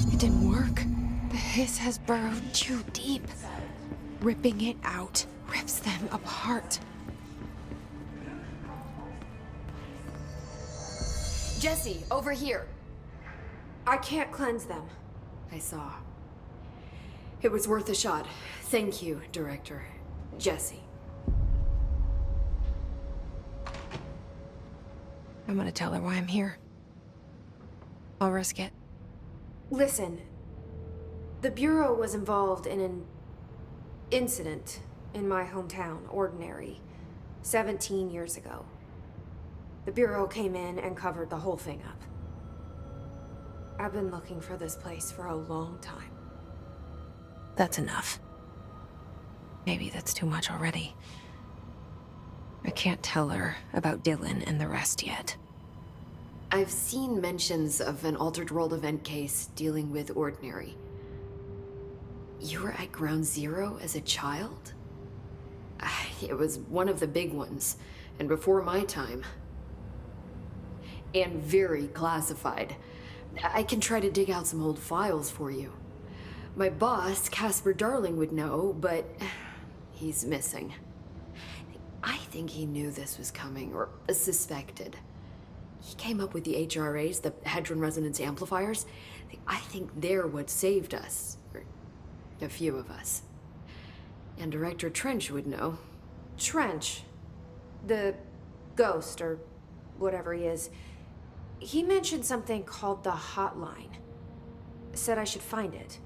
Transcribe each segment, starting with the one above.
It didn't work. The hiss has burrowed too deep. Ripping it out rips them apart. Jesse, over here. I can't cleanse them. I saw. It was worth a shot. Thank you, Director. Jesse. I'm gonna tell her why I'm here. I'll risk it. Listen, the Bureau was involved in an incident in my hometown, Ordinary, 17 years ago. The Bureau came in and covered the whole thing up. I've been looking for this place for a long time. That's enough. Maybe that's too much already. I can't tell her about Dylan and the rest yet. I've seen mentions of an Altered World event case dealing with Ordinary. You were at Ground Zero as a child? It was one of the big ones, and before my time. And very classified. I can try to dig out some old files for you. My boss, Casper Darling, would know, but he's missing. I think he knew this was coming, or suspected. He came up with the HRAs, the Hadron Resonance Amplifiers. I think they're what saved us. Or a few of us. And Director Trench would know. Trench, the ghost, or whatever he is, he mentioned something called the Hotline. Said I should find it.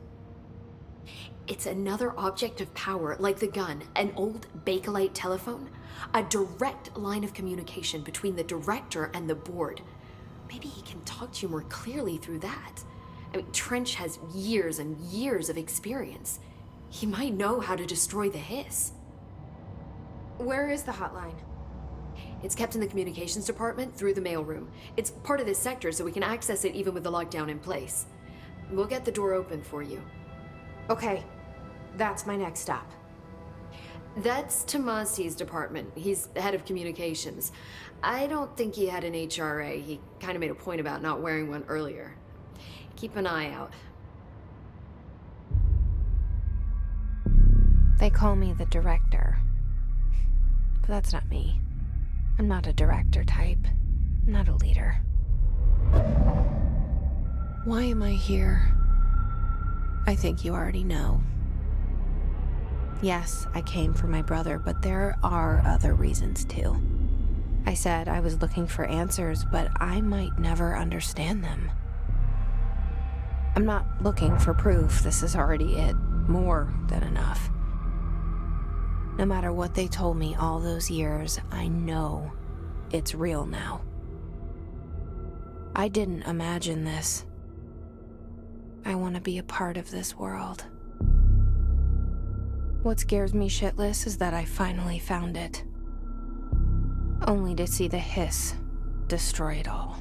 It's another object of power, like the gun, an old Bakelite telephone. A direct line of communication between the director and the board. Maybe he can talk to you more clearly through that. I mean, Trench has years and years of experience. He might know how to destroy the hiss. Where is the hotline? It's kept in the communications department through the mailroom. It's part of this sector, so we can access it even with the lockdown in place. We'll get the door open for you. Okay, that's my next stop. That's Tomasi's department. He's the head of communications. I don't think he had an HRA. He kind of made a point about not wearing one earlier. Keep an eye out. They call me the director. But that's not me. I'm not a director type. I'm not a leader. Why am I here? I think you already know. Yes, I came for my brother, but there are other reasons too. I said I was looking for answers, but I might never understand them. I'm not looking for proof. This is already it. More than enough. No matter what they told me all those years, I know it's real now. I didn't imagine this. I want to be a part of this world. What scares me shitless is that I finally found it. Only to see the hiss destroy it all.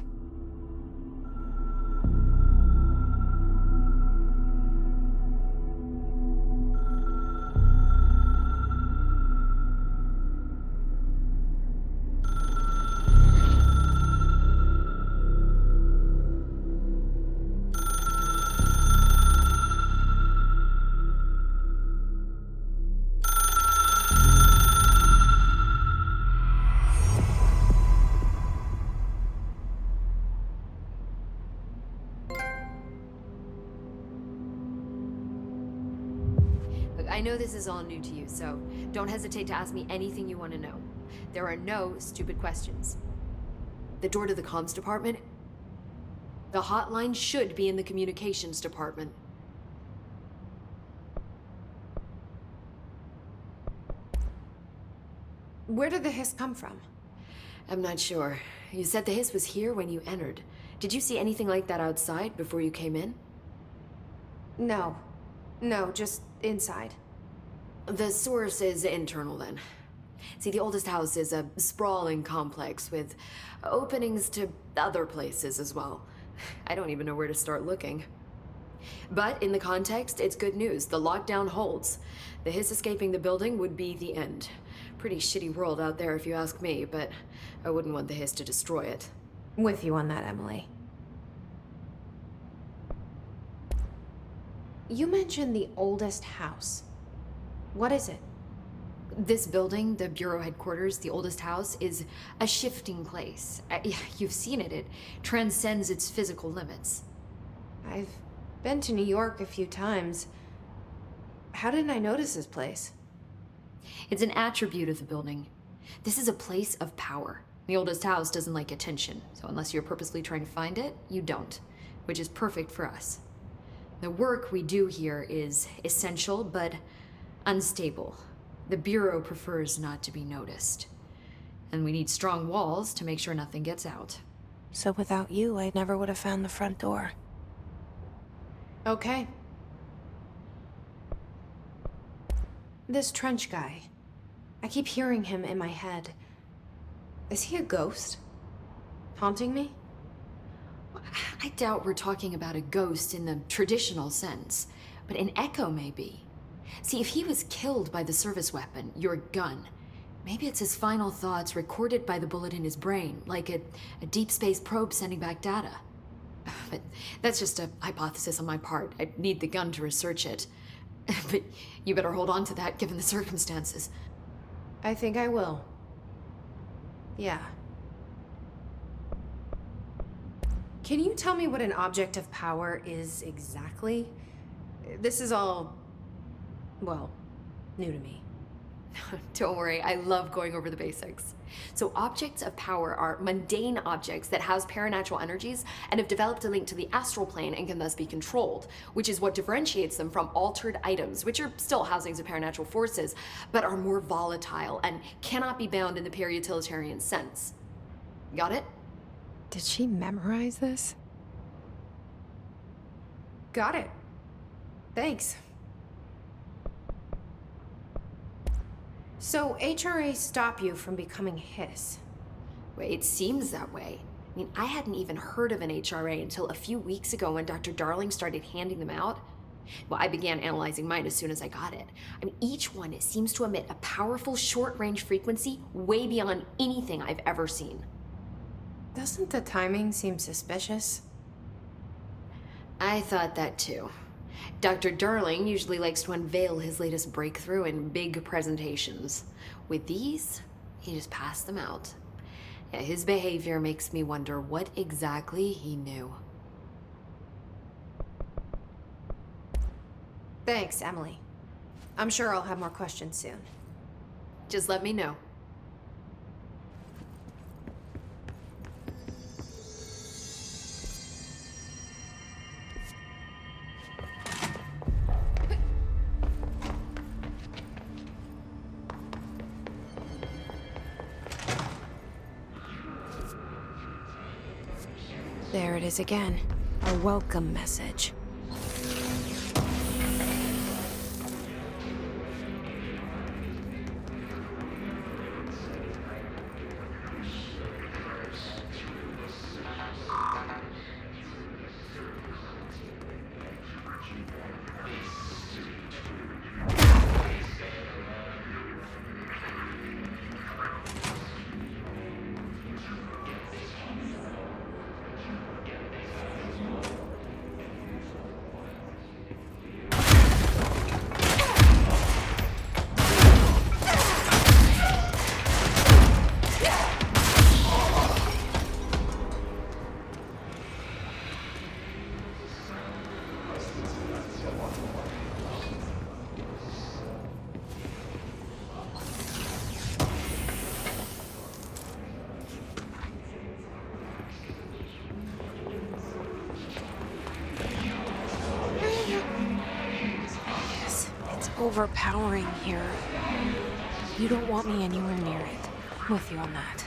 I know this is all new to you, so don't hesitate to ask me anything you want to know. There are no stupid questions. The door to the comms department? The hotline should be in the communications department. Where did the hiss come from? I'm not sure. You said the hiss was here when you entered. Did you see anything like that outside before you came in? No, just inside. The source is internal then. See, the oldest house is a sprawling complex with openings to other places as well. I don't even know where to start looking. But in the context, it's good news. The lockdown holds. The Hiss escaping the building would be the end. Pretty shitty world out there if you ask me, but I wouldn't want the Hiss to destroy it. With you on that, Emily. You mentioned the oldest house. What is it? This building, the Bureau headquarters, the oldest house, is a shifting place. You've seen it. It transcends its physical limits. I've been to New York a few times. How didn't I notice this place? It's an attribute of the building. This is a place of power. The oldest house doesn't like attention, so unless you're purposely trying to find it, you don't, which is perfect for us. The work we do here is essential, but unstable. The Bureau prefers not to be noticed. And we need strong walls to make sure nothing gets out. So without you, I never would have found the front door. Okay. This Trench guy. I keep hearing him in my head. Is he a ghost? Haunting me? I doubt we're talking about a ghost in the traditional sense, but an echo maybe. See, if he was killed by the service weapon, your gun, maybe it's his final thoughts recorded by the bullet in his brain, like a deep space probe sending back data. But that's just a hypothesis on my part. I'd need the gun to research it. But you better hold on to that given the circumstances. I think I will. Yeah. Can you tell me what an object of power is exactly? This is all, well, new to me. Don't worry, I love going over the basics. So objects of power are mundane objects that house paranatural energies and have developed a link to the astral plane and can thus be controlled, which is what differentiates them from altered items, which are still housings of paranatural forces, but are more volatile and cannot be bound in the peri-utilitarian sense. Got it? Did she memorize this? Got it. Thanks. So HRA stop you from becoming Hiss? Well, it seems that way. I mean, I hadn't even heard of an HRA until a few weeks ago when Dr. Darling started handing them out. Well, I began analyzing mine as soon as I got it. I mean, each one seems to emit a powerful short-range frequency way beyond anything I've ever seen. Doesn't the timing seem suspicious? I thought that too. Dr. Darling usually likes to unveil his latest breakthrough in big presentations. With these, he just passed them out. Yeah, his behavior makes me wonder what exactly he knew. Thanks, Emily. I'm sure I'll have more questions soon. Just let me know. There it is again. A welcome message. Overpowering here. You don't want me anywhere near it. I'm with you on that.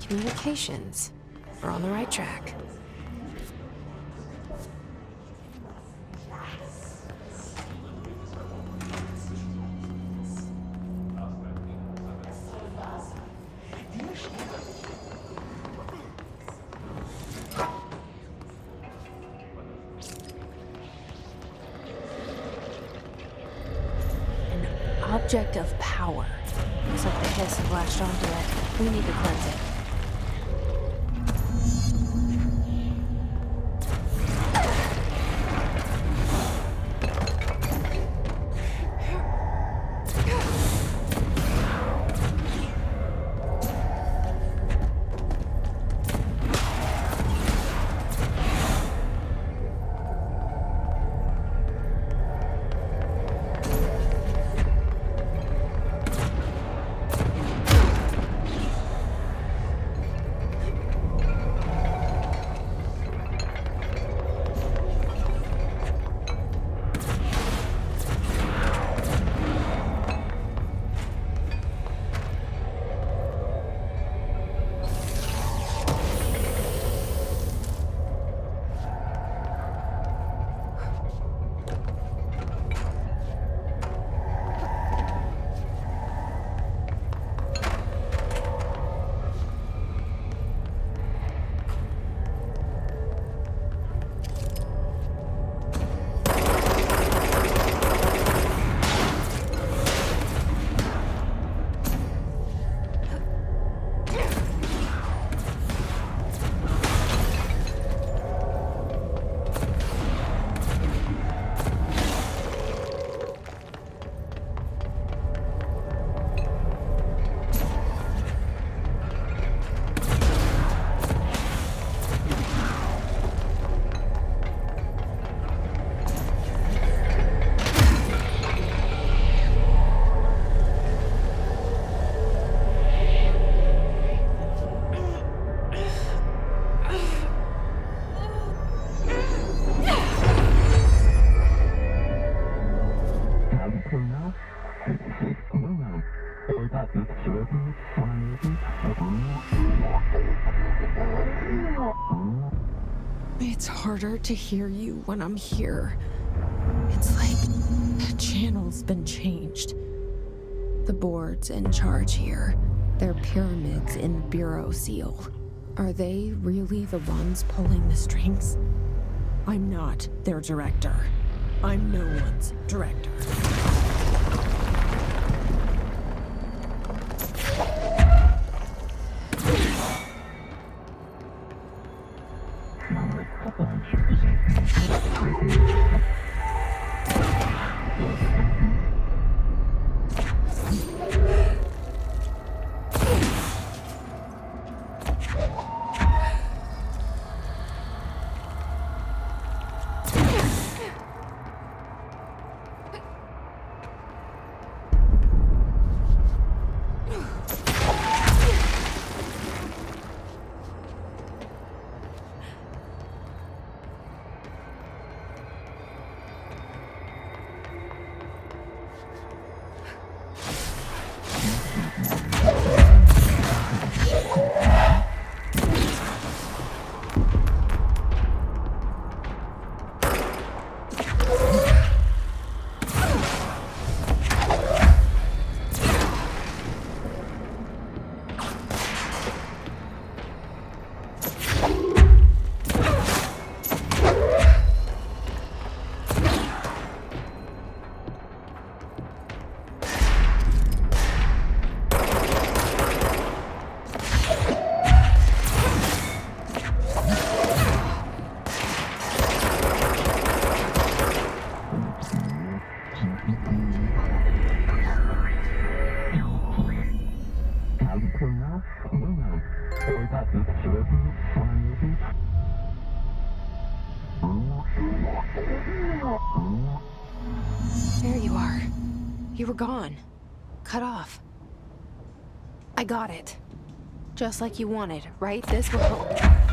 Communications. We're on the right track. Object of power. Looks like the hiss have latched onto it. We need to cleanse it. It's harder to hear you when I'm here. It's like the channel's been changed. The board's in charge here. They're pyramids in the Bureau seal. Are they really the ones pulling the strings? I'm not their director. I'm no one's director. There you are. You were gone. Cut off. I got it. Just like you wanted, right? This will help.